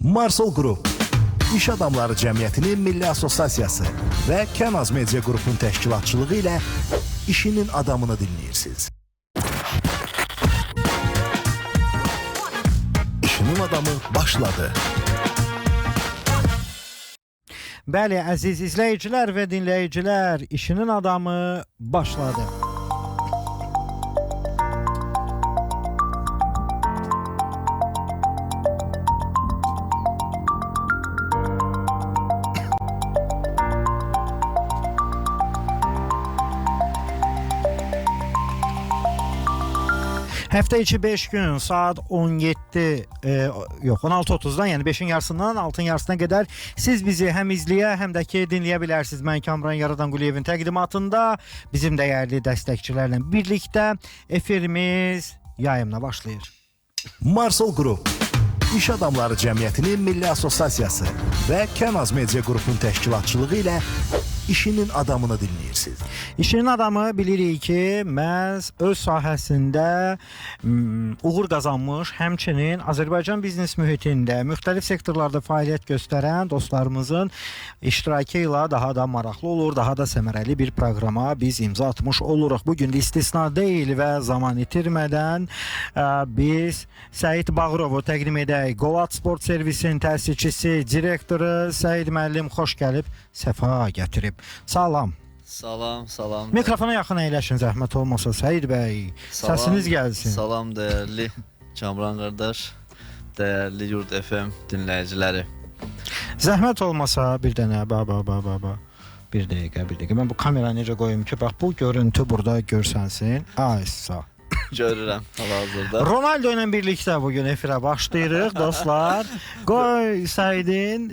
Marsol Qrup, İş Adamları Cəmiyyətinin Milli Assosiasiyası və Kənaz Media Qrupun təşkilatçılığı ilə işinin adamını dinləyirsiniz. İşinin adamı başladı. Bəli, əziz izləyicilər və dinləyicilər, işinin adamı başladı. Həftə içi 5 gün saat 16:30-dan, yəni 5-in yarısından 6-ın yarısına qədər siz bizi həm izləyə, həm də ki dinləyə bilərsiniz. Mən Kamran Yaradanquliyevin təqdimatında bizim dəyərli dəstəkçilərlə birlikdə efirimiz yayımına başlayır. Marsol Qrup, İş Adamları Cəmiyyətinin Milli Assosiasiyası və Kənaz Media Qrupun təşkilatçılığı ilə işinin adamını dinləyirsiniz. İşinin adamı bilirik ki, məhz öz sahəsində uğur qazanmış, həmçinin Azərbaycan biznes mühitində müxtəlif sektorlarda fəaliyyət göstərən dostlarımızın iştirakı ilə daha da maraqlı olur, daha da səmərəli bir proqrama biz imza atmış oluruq. Bugün də istisna deyil və zaman itirmədən biz Səid Bağırovu təqdim edək. Qolat Sport Servisinin təsisçisi, direktoru Səid müəllim xoş gəlib, səfa gətirib. Salam. Salam. Mikrofona yaxın əyləşin, zəhmət olmasa Səid bəy. Səsiniz gəlsin. Salam dəyərli Kamran qardaş, dəyərli Yurd FM dinləyiciləri. Zəhmət olmasa bir dənə Bir dəqiqə. Mən bu kameranı necə qoyum ki, bax bu görüntü burada görsənsin. Ay sağ. Görürəm hal-hazırda. Ronaldo ilə birlikdə bugün efirə başlayırıq dostlar. Qoy Səidin,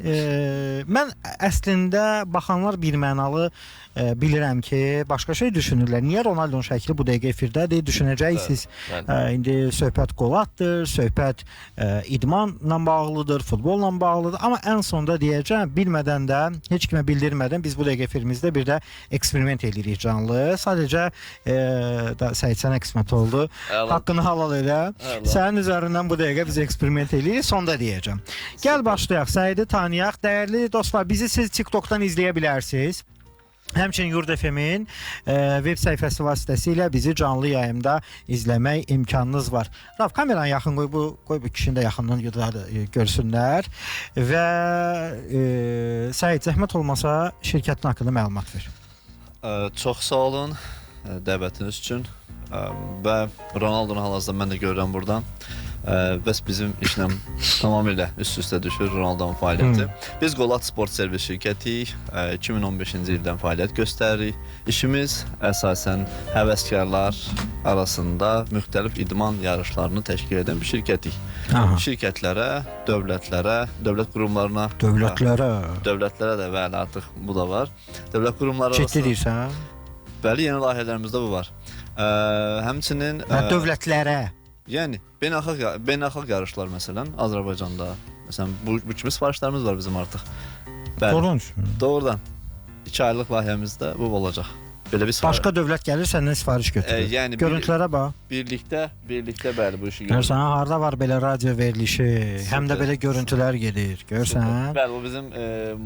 mən əslində baxanlar birmənalı bilirəm ki, başqa şey düşünürlər. Niyə Ronaldo'nun şəkli bu dəqiqə efirdədir? Düşünəcəksiniz. İndi söhbət qolatdır, söhbət idmanla bağlıdır, futbolla bağlıdır. Amma ən sonda deyəcəm, bilmədən də, heç kimə bildirmədən biz bu dəqiqə efirimizdə bir də eksperiment edirik canlı. Sadəcə Səid sənə qismət oldu. Haqqını halal elə. Sənin üzərindən bu dəqiqə biz eksperiment edirik. Sonda deyəcəm. Gəl başlayaq. Səidi tanıyaq. Dəyərli dostlar, bizi siz TikTok'dan izləyə bilərsiniz. Həmçinin Yurd FM-in web səhifəsi vasitəsilə bizi canlı yayımda izləmək imkanınız var. Raf, kameranı yaxın qoy bu kişini də yaxından görsünlər. Və Səid, zəhmət olmasa şirkətin haqqında məlumat ver. Çox sağ olun dəvətiniz üçün və Ronaldo'nu hal-hazırda mən də görürəm buradan. Bəs bizim işlə tamamilə üst-üstə düşür Ronaldo'nun fəaliyyəti. Biz Qolat Sport Servis şirkətiyik, 2015-ci ildən fəaliyyət göstəririk. İşimiz əsasən həvəskarlar arasında müxtəlif idman yarışlarını təşkil edən bir şirkətik. Şirkətlərə, dövlətlərə, dövlət qurumlarına, dövlətlərə də bəli artıq bu da var. Dövlət qurumları arasında. Ciddi deyirsən? Bəli, yeni layihələrimizdə bu var. Həmçinin dövlətlərə. Yəni beynəlxalq yarışlar məsələn Azərbaycanda. Məsələn bu kimi sifarişlərimiz var bizim artıq. Bəli. Doğrudan 2 aylıq layihəmizdə bu olacaq. Belə bir sifariş. Başqa dövlət gəlir səndən sifariş götürür. Yəni görüntülərə bax. Birlikdə bəli bu işi görürük. Görsən harda var belə radio verilişi, həm də belə görüntülər gedir. Görsən? Bəli, bu bizim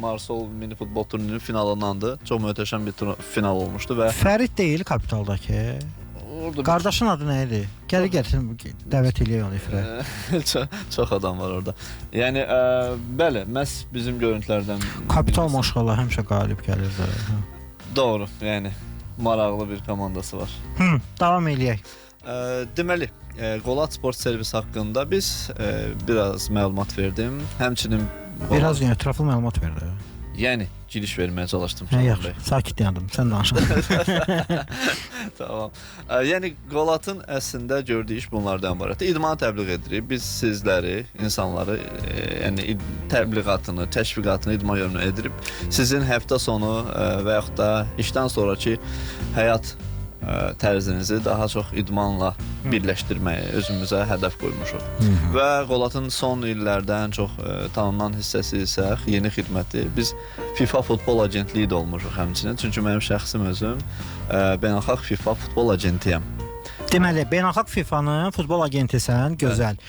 Marsol mini futbol turnirinin finalındandır. Çox möhtəşəm bir final olmuşdu və Fərid deyil kapitaldakı. Qardaşın adı nə idi? Gəl dəvət eləyək onu efirə. Çox adam var orada. Yəni bəli, məhz bizim görüntülərdən Kapital maşallah həmişə qalib gəlir də. Doğru, yəni maraqlı bir komandası var. Davam eləyək. Deməli, Qolat Sport Servis haqqında biz biraz məlumat verdim. Həmçinin biraz ətraflı məlumat verdi. Yəni giriş verməyə çalışdım. Yaxşı, sakit yandım. Sən danış. Tamam. Yəni Qolatın əslində gördüyü iş bunlardan ibarətdir. İdmanı təbliğ edirik. Biz sizləri, insanları, yəni təbliğatını, təşviqatını idman yönünə edirib sizin həftə sonu və yaxud da işdən sonraki həyat tərzinizi daha çox idmanla birləşdirməyi özümüzə hədəf qoymuşuq. Və Qolatın son illərdən çox tanınan hissəsi isə yeni xidməti. Biz FIFA futbol agentliyi də olmuşuq həmçinin. Çünki mənim şəxsim özüm beynəlxalq FIFA futbol agentiyəm. Deməli, beynəlxalq FIFA-nın futbol agentisən, gözəl.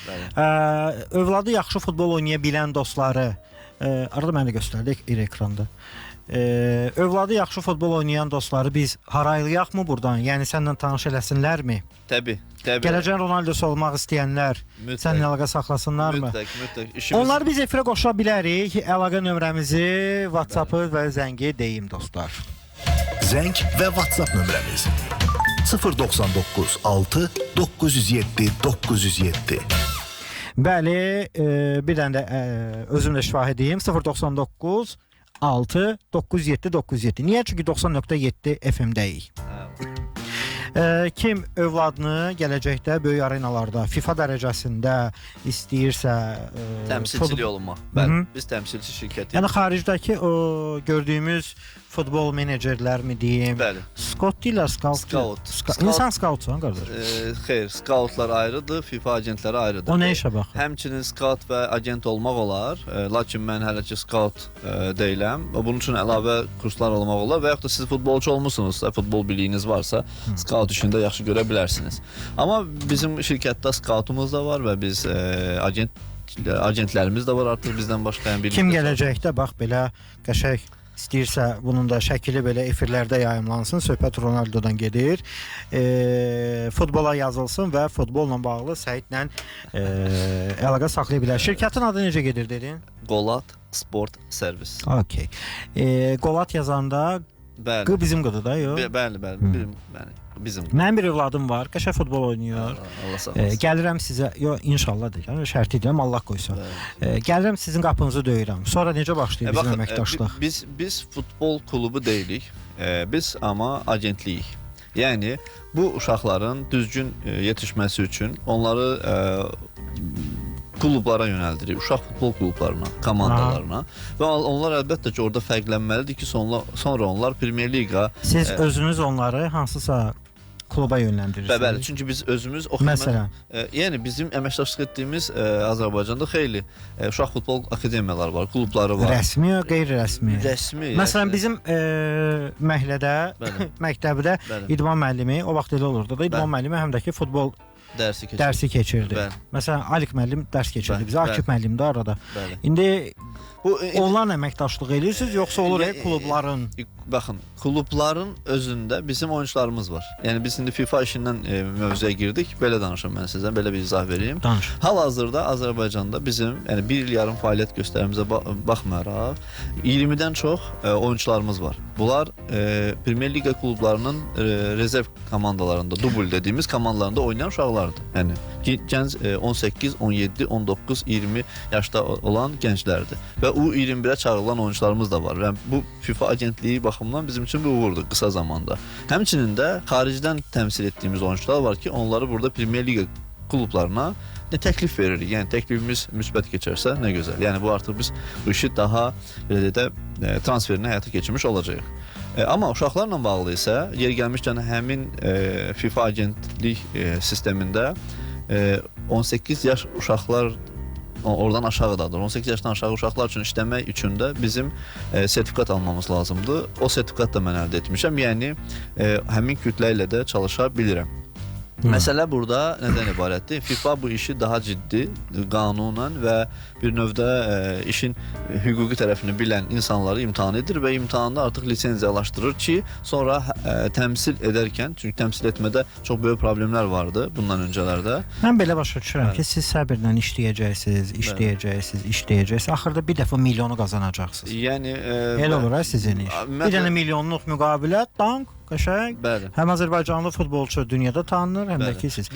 Övladı yaxşı futbol oynaya bilən dostları, arada mənə də göstərdik ekranda. Övladı yaxşı futbol oynayan dostları biz haraylayaq mı buradan? Yəni səndən tanış eləsinlərmi? Təbii. Gələcək Ronaldosu olmaq istəyənlər səninlə əlaqə saxlasınlarmı? Mütləq. Onları biz efirə qoşa bilərik. Əlaqə nömrəmizi, WhatsApp-ı və zəngi deyim dostlar. Zəng və WhatsApp nömrəmiz 099 6 907 907. Bəli, bir dənə də özüm də şifahi deyim. 099 6 907 907. Niyə? Çünki 90.7 FM-dəyik. Kim övladını gələcəkdə böyük arenalarda FIFA dərəcəsində istəyirsə təmsilçilik olunmaq. Bəli, biz təmsilçi şirkəti. Yəni xaricdəki o gördüyümüz futbol menecerlər mi deyim? Bəli. Scout deyirlər, scout. İnsan scoutsan qardaş. Xeyr, scoutlar ayrıdır, FIFA agentləri ayrıdır. O nə işə baxır? Həmçinin scout və agent olmaq olar. Lakin mən hələ ki scout deyiləm. Bunun üçün əlavə kurslar olmaq olar və yaxud da siz futbolçu olmusunuzsa, futbol biliyiniz varsa, scout işində yaxşı görə bilərsiniz. Amma bizim şirkətdə scoutumuz da var və biz agentlərimiz də var artıq bizdən başqa. Kim gələcəkdə bax belə qəşəng istəyirsə bunun da şəkili belə efirlərdə yayımlansın. Söhbət Ronaldodan gedir. Futbola yazılsın və futbolla bağlı səhitlə əlaqə saxlaya bilər. Şirkətin adı necə gedir dedin? Qolat Sport Servis. Okay. Qolat yazanda bəli. Bizim qıdı da, yox? Bəli. Bizim. Mənim bir övladım var, qəşəng futbol oynayır. Allah sağ olsun. Gəlirəm sizə, inşallah deyirəm, şərti deyirəm, Allah qoysa. Gəlirəm sizin qapınızı döyürəm. Sonra necə başlayır bizim əməkdaşlıq? Biz futbol klubu deyilik. Biz amma agentliyik. Yəni bu uşaqların düzgün yetişməsi üçün onları klublara yönəldirik, uşaq futbol klublarına, komandalarına və onlar əlbəttə ki, orada fərqlənməlidir ki, sonra onlar Premier Liqa... Siz özünüz onları hansısa kluba yönləndirirsiniz? Bəli, çünki biz özümüz... Məsələn? Yəni, bizim əməkdaşlıq etdiyimiz Azərbaycanda xeyli uşaq futbol akademiyaları var, klubları var. Rəsmi ya, qeyri-rəsmi? Rəsmi. Məsələn, bizim məhəllədə, məktəbdə idman müəllimi, o vaxt elə olurdu da, idman müəllimi həm də ki, futbol dərsi keçirdi. Məsələn, Alik müəllim dərs keçirdi bizə, Akif müəllim də arada. İndi onlarla əməkdaşlıq edirsiniz, yoxsa olur klubların? Baxın, klubların özündə bizim oyuncularımız var. Yəni biz indi FIFA işindən mövzuya girdik. Belə danışım mən sizə, belə bir izah vereyim. Danış. Hal-hazırda Azərbaycanda bizim, yəni 1 il yarım fəaliyyət göstərimizə baxmayaraq 20-dən çox oyuncularımız var. Bunlar Premier Liqa klublarının rezerv komandalarında, dubl dediyimiz komandalarında oynayan uşaqlardır. Yəni gənc 18, 17, 19, 20 yaşda olan gənclərdir. Və U21-ə çağırılan oyuncularımız da var. Və bu FIFA agentliyi baxımından bizim üçün bir uğurdur qısa zamanda. Həmçinin də xaricdən təmsil etdiyimiz oyuncular var ki, onları burada Premier Liqa klublarına təklif veririk. Yəni təklifimiz müsbət keçərsə nə gözəl. Yəni bu artıq biz bu işi daha belə də transferini həyata keçirmiş olacağıq. Amma uşaqlarla bağlı isə yer gəlmişkən həmin FIFA agentlik sistemində 18 yaş uşaqlar oradan aşağıdadır. 18 yaşdan aşağı uşaqlar üçün işləmək üçün də bizim sertifikat almamız lazımdır. O sertifikat da mən əldə etmişəm. Yəni həmin kütlə ilə də çalışa bilirəm. Məsələ burada nədən ibarətdir? FIFA bu işi daha ciddi, qanunan və bir növdə işin hüquqi tərəfini bilən insanları imtahan edir və imtahanda artıq lisenziyalaşdırır ki, sonra təmsil edərkən, çünki təmsil etmədə çox böyük problemlər vardı bundan öncələrdə. Mən belə başa düşürəm ki, siz səbirlə işləyəcəksiniz. Axırda bir dəfə milyonu qazanacaqsınız. Yəni elə olur sizin iş. Bir dənə milyonluq müqavilə, dank, qəşəng. Həm Azərbaycanlı futbolçu dünyada tanınır, həm də ki siz.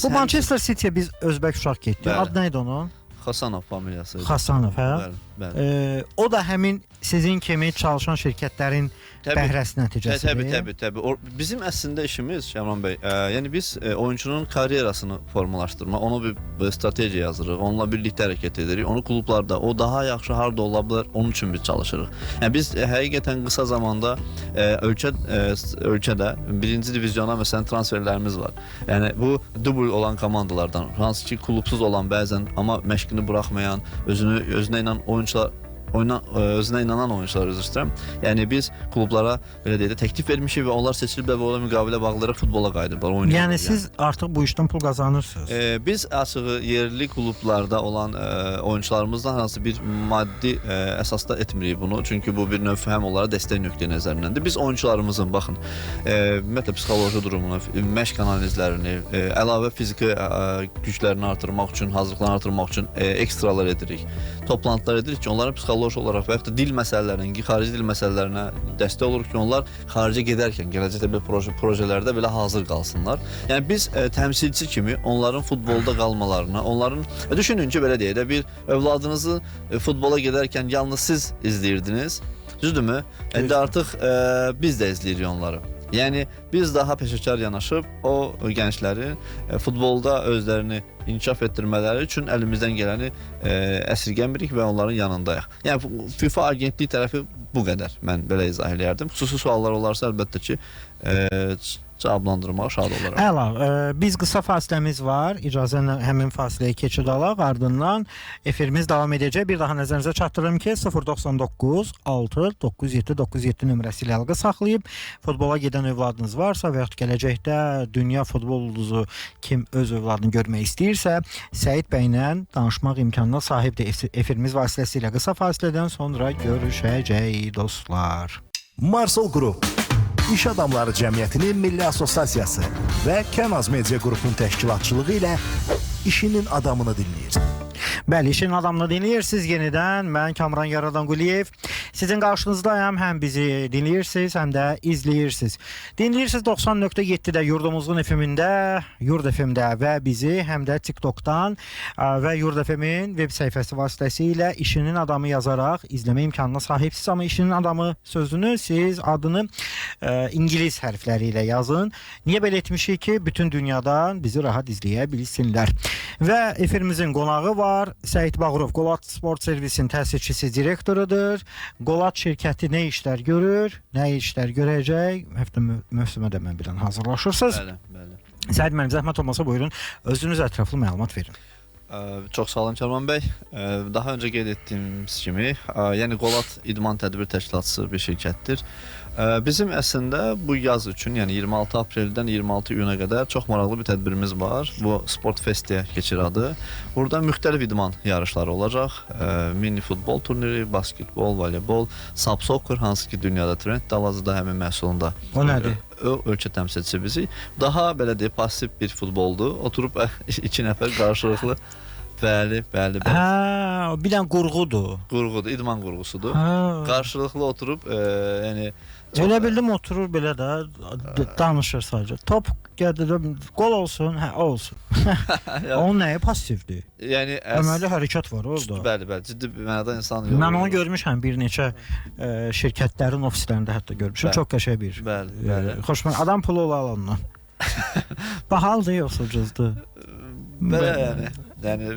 Bu Manchester City-yə biz özbək uşaq getdik. Adı nə idi onun? Xasanov familiyası. Xasanov, hə? O da həmin sizin kimi çalışan şirkətlərin bəhrəsi nəticəsidir. Təbii. Bizim əslində işimiz Şəmran bəy, yəni biz oyunçunun karyerasını formalaşdırma, ona bir strategiya yazırıq, onunla birlikdə hərəkət edirik. Onu klublarda, o daha yaxşı harda ola bilər, onun üçün biz çalışırıq. Yəni biz həqiqətən qısa zamanda ölkədə birinci divizyona məsələn transferlərimiz var. Yəni bu dubl olan komandalardan, hansı ki klubsuz olan bəzən amma məşqini buraxmayan, özünə ilə oyunçular özünə inanan oyunçular üzr istəyirəm. Yəni biz klublara belə deyək də təklif vermişik və onlar seçilib və onlara müqavilə bağlayaraq futbola qayıdıblar, oynayırlar. Yəni siz artıq bu işdən pul qazanırsınız. Biz açığı yerli klublarda olan oyunçularımızdan hansı bir maddi əsasda etmirik bunu. Çünki bu bir növ həm onlara dəstək nöqteyi nəzərindəndir. Biz oyunçularımızın baxın, ümumiyyətlə psixoloji durumunu, məşq analizlərini, əlavə fiziki güclərini artırmaq üçün, hazırlıqlarını artırmaq üçün ekstralar edirik. Toplantılar edirik ki, onların psixoloji olaraq və yaxud da dil məsələlərinə, xarici dil məsələlərinə dəstək oluruq ki, onlar xaricə gedərkən, gələcəkdə belə projelərdə belə hazır qalsınlar. Yəni biz təmsilçi kimi onların futbolda qalmalarına, onların düşünün ki, belə deyək də bir övladınızı futbola gedərkən yalnız siz izləyirdiniz. Düzdürmü? İndi artıq biz də izləyirik onları. Yəni biz daha peşəkar yanaşıb o gənclərin futbolda özlərini inkişaf etdirmələri üçün əlimizdən gələni əsirgəmirik və onların yanındayıq. Yəni FIFA agentliyi tərəfi bu qədər. Mən belə izah eləyərdim. Xüsusi suallar olarsa əlbəttə ki cavablandırmağa şad olaram. Əla, biz qısa fasiləmiz var. İcazə ilə həmin fasiləyə keçid alaq. Ardından efirimiz davam edəcək. Bir daha nəzərinizə çatdırırım ki, 099 6 97 97 nömrəsi ilə əlaqə saxlayıb futbola gedən övladınız varsa və yaxud gələcəkdə dünya futbol ulduzu kim öz övladını görmək istəyirsə, Səid bəylə danışmaq imkanına sahibdir. Efirimiz vasitəsilə qısa fasilədən sonra görüşəcəyik dostlar. Marsol Qrup İş Adamları Cəmiyyətinin Milli Assosiasiyası və Kənaz Media Qrupun təşkilatçılığı ilə işinin adamını dinləyir. Bəli, işin adamını dinləyirsiniz yenidən. Mən Kamran Yaradanquliyev. Sizin qarşınızdayım. Həm bizi dinləyirsiniz, həm də izləyirsiniz. Dinləyirsiniz 90.7-də Yurdumuzun FM-ində, Yurd FM-də və bizi həm də TikTokdan və Yurd FM-in web səhifəsi vasitəsilə işinin adamı yazaraq izləmə imkanına sahibsiniz. Amma işinin adamı sözünü siz adını İngilis hərfləri ilə yazın. Niyə belə etmişik ki, bütün dünyadan bizi rahat izləyə bilsinlər. Və efirimizin qonağı var. Səid Bağırov, Qolat Sport Servisinin təsisçisi, direktorudur. Qolat şirkəti nə işlər görür, nə işlər görəcək? Həftə mövsümə də mən bilən hazırlaşırsınız. Bəli. Səid mənim zəhmət olmasa buyurun, özünüz ətraflı məlumat verin. Çox sağ olun Kərman bəy. Daha öncə qeyd etdiyimiz kimi, yəni Qolat İdman Tədbir Təşkilatçısı bir şirkətdir. Bizim əslində bu yaz üçün, yəni 26 apreldən 26 iyuna qədər çox maraqlı bir tədbirimiz var. Bu Sport Festiyə keçir adı. Burada müxtəlif idman yarışları olacaq. Mini futbol turniri, basketbol, voleybol, sub soccer, hansı ki dünyada trend hal-hazırda həmin məhsulunda. O nədir? O ölkə təmsilçisi bizi. Daha belə deyək, pasiv bir futboldur. Oturub iki nəfər qarşılıqlı. Bəli. Hə, bir dənə qurğudur. Qurğudur, idman qurğusudur. Qarşılıqlı oturub, yəni Elə bildim oturur belə də danışır sadəcə. Top gəldi, qol olsun, hə olsun. Onun nəyi passivdir? Yəni əməli hərəkət var orada. Bəli, ciddi mənada insan yox. Mən onu görmüşəm bir neçə şirkətlərin ofislərində hətta görmüşəm. Çox qəşəng bir. Bəli. Xoşuma adam pulu olar ondan. Bahalıdır yoxsa ucuzdur? Belə yəni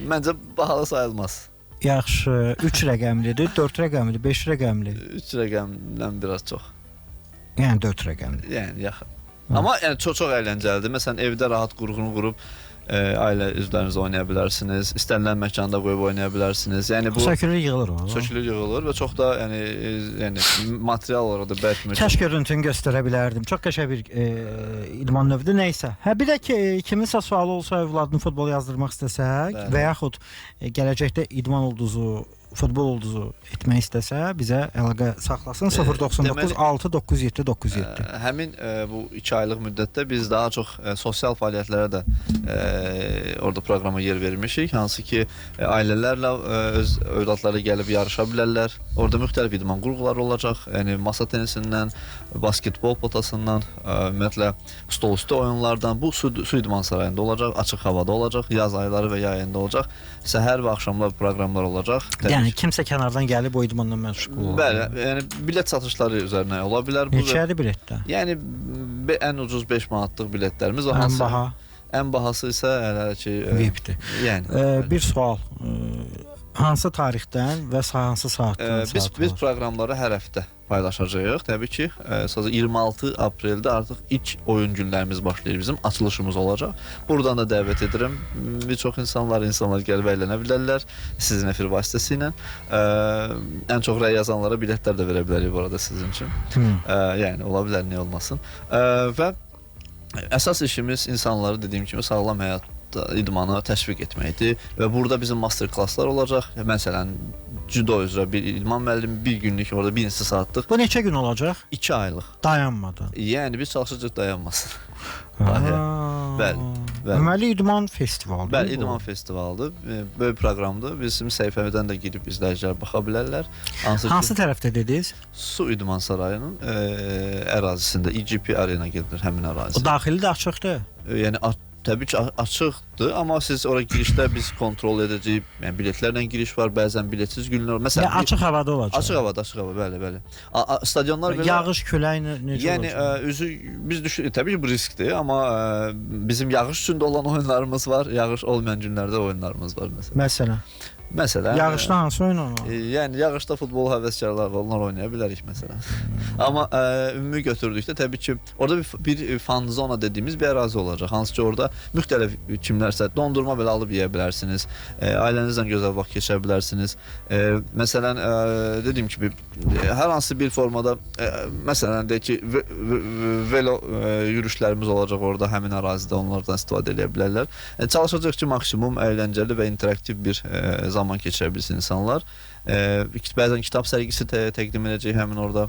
məncə bahalı sayılmaz. Yaxşı, 3 rəqəmlidir, 4 rəqəmlidir, 5 rəqəmli. 3 rəqəmdən biraz çox. Yəni 4 rəqəmli. Yəni yaxın. Amma yəni çox əyləncəlidir. Məsələn, evdə rahat qurğunu qurub ailə üzvlərinizlə oynaya bilərsiniz. İstənilən məkanda qoyub oynaya bilərsiniz. Yəni bu sökülür, yığılır o. Sökülür, yığılır və çox da yəni material olaraq da bərkmir. Kəş görüntünü göstərə bilərdim. Çox qəşəng bir idman növüdür. Nəysə. Hə bir də ki, kiminsə sualı olsa, övladını futbol yazdırmaq istəsək və yaxud gələcəkdə idman ulduzu, futbol ulduzu etmək istəsə, bizə əlaqə saxlasın 099 697 97. Həmin bu 2 aylıq müddətdə biz daha çox sosial fəaliyyətlərə də orada proqrama yer vermişik. Hansı ki, ailələrlə öz övladları gəlib yarışa bilərlər. Orada müxtəlif idman qurğuları olacaq. Yəni masa tenisindən, basketbol potasından, ümumiyyətlə stol üstü oyunlardan, bu su idman sarayında olacaq, açıq havada olacaq, yaz ayları və yay ayında olacaq. Səhər və axşamlar proqramlar olacaq. Yəni kimsə kənardan gəlib o idmanla məşğul olur. Bəli, yəni bilet satışları üzərinə ola bilər bu. Neçədir biletdə? Yəni ən ucuz 5 manatlıq biletlərimiz var. Ən baha. Ən bahası isə hələ ki VIP-dir. Yəni bir sual. Hansı tarixdən və hansı saatdan Biz saat olur? proqramları hər həftə paylaşacağıq. Təbii ki, sadəcə 26 apreldə artıq ilk oyun günlərimiz başlayır. Bizim açılışımız olacaq. Buradan da dəvət edirəm. Bir çox insanlar gəlib əylənə bilərlər sizin efir vasitəsilə. Ən çox rəy yazanlara biletlər də verə bilərik bu arada sizin üçün. Yəni ola bilər, niyə olmasın. Və əsas işimiz insanları dediyim kimi sağlam həyat idmanı təşviq etməkdir və burada bizim master klasslar olacaq. Məsələn, judo üzrə bir idman müəllimi bir günlük orada bir neçə saatlıq. Bu neçə gün olacaq? 2 aylıq. Dayanmadan. Yəni biz çalışacağıq dayanmasın. Bəli. Deməli idman festivalıdır. Bəli, idman festivalıdır. Böyük proqramdır. Bizim səhifəmizdən də girib izləyicilər baxa bilərlər. Hansı tərəfdə dediniz? Su İdman Sarayının ərazisində IGP Arena gedir həmin ərazi. O daxili də açıqdır. Yəni təbii ki açıqdır, amma siz ora girişdə biz kontrol edəcəyik. Yəni biletlərlə giriş var, bəzən biletsiz günlər. Məsələn, Yəni açıq havada olacaq. Açıq havada, bəli. Stadionlar belə yağış, külək necə yəni, olacaq? üzü biz təbii ki bu riskdir, amma bizim yağış üçündə olan oyunlarımız var, yağış olmayan günlərdə oyunlarımız var Məsələn, yağışda hansı oyun oynanır? Yəni yağışda futbol həvəskarlar var, onlar oynaya bilərik məsələn. Amma ümumi götürdükdə təbii ki orada bir fan zona dediyimiz bir ərazi olacaq. Hansı ki orada müxtəlif kimlərsə dondurma belə alıb yeyə bilərsiniz. Ailənizlə gözəl vaxt keçirə bilərsiniz. Məsələn, dediyim kimi hər hansı bir formada məsələn deyək ki velo yürüşlərimiz olacaq orada həmin ərazidə, onlardan istifadə edə bilərlər. Çalışacağıq ki maksimum əyləncəli və interaktiv bir zaman keçirə bilsin insanlar. Bəzən kitab sərgisi təqdim edəcək həmin orada.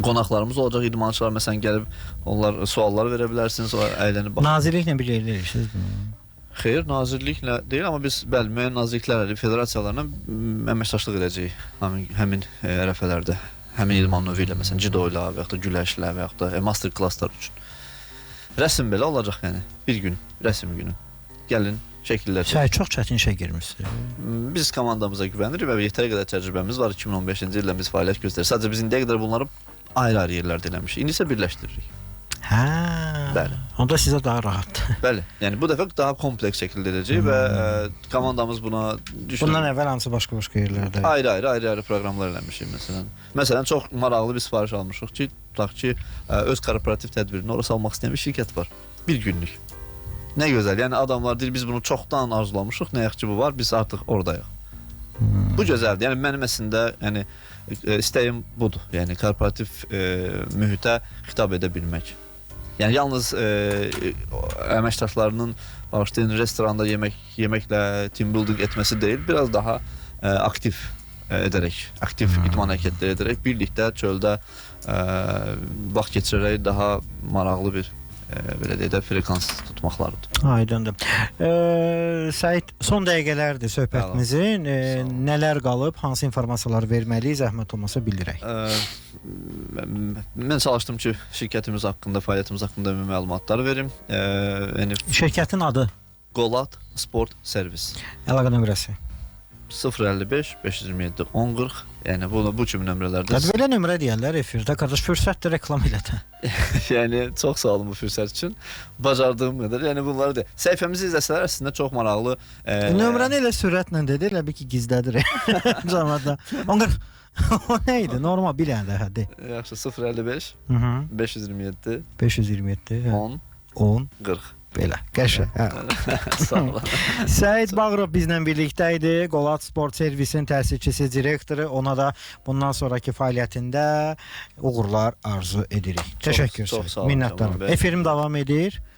Qonaqlarımız olacaq, idmançılar məsələn gəlib onlar suallar verə bilərsiniz, əylənib baxın. Nazirliklə bir yerdə edirsiniz? Xeyr, nazirliklə deyil, amma biz bəli müəyyən nazirliklərlə, federasiyalarla əməkdaşlıq edəcəyik həmin ərəfələrdə. Həmin idman növü ilə məsələn judo ilə və ya da güləşlə və ya da master klasslar üçün. Rəsm belə olacaq yəni. Bir gün rəsm günü. Gəlin şəkillər. Çox çətin işə girmişsiniz. Biz komandamıza güvənirik və yetərli qədər təcrübəmiz var. 2015-ci ildə biz fəaliyyət göstəririk. Sadəcə biz indiyə qədər bunları ayrı-ayrı yerlərdə eləmişik. İndi isə birləşdiririk. Bəli. Onda sizə daha rahatdır. Bəli. Yəni bu dəfə daha kompleks şəkildə edəcəyik və komandamız buna düşünür. Bundan əvvəl hansı başqa yerlərdə? Ayrı-ayrı proqramlar eləmişik məsələn. Məsələn, çox maraqlı bir sifariş almışıq ki, tutaq ki, öz korporativ tədbirini ora salmaq istəyən bir şirkət var. Bir günlük. Nə gözəl. Yəni adamlar deyir biz bunu çoxdan arzulamışıq. Nə yaxşı ki bu var. Biz artıq oradayıq. Bu gözəldir. Yəni mənim əslində yəni istəyim budur. Yəni korporativ mühitə xitab edə bilmək. Yəni yalnız əməkdaşlarının bağışlayın restoranda yeməklə team building etməsi deyil, biraz daha aktiv edərək, aktiv idman hərəkətləri edərək birlikdə çöldə vaxt keçirərək daha maraqlı bir belə deyək də frekans tutmaqlarıdır. Aydındır. Səid, son dəqiqələrdir söhbətimizin. Nələr qalıb, hansı informasiyalar verməliyik, zəhmət olmasa bildirək. Mən çalışdım ki, şirkətimiz haqqında, fəaliyyətimiz haqqında məlumatlar verim. Şirkətin adı? Qolat Sport Servis. Əlaqə nömrəsi? 055 527 1040. Yəni bu kimi nömrələrdə. Belə nömrə deyirlər efirdə. Qardaş, fürsətdir reklam elə də. Yəni çox sağ olun bu fürsət üçün. Bacardığım qədər. Yəni bunları da səhifəmizi izləsələr əslində çox maraqlı. Nömrəni elə sürətlə dedi, elə bir ki gizlədir. Cəmaətdə. 1040. O nə idi? Normal bir dənə də hadi. Yaxşı, 055 527 527 10 40. Belə, qəşəng. Sağ olun. Səid Bağırov bizlə birlikdə idi. Qolat Sport Servisin təsisçisi, direktoru. Ona da bundan sonraki fəaliyyətində uğurlar arzu edirik. Təşəkkür. Çox sağ olun. Minnətdaram. Efirim davam edir.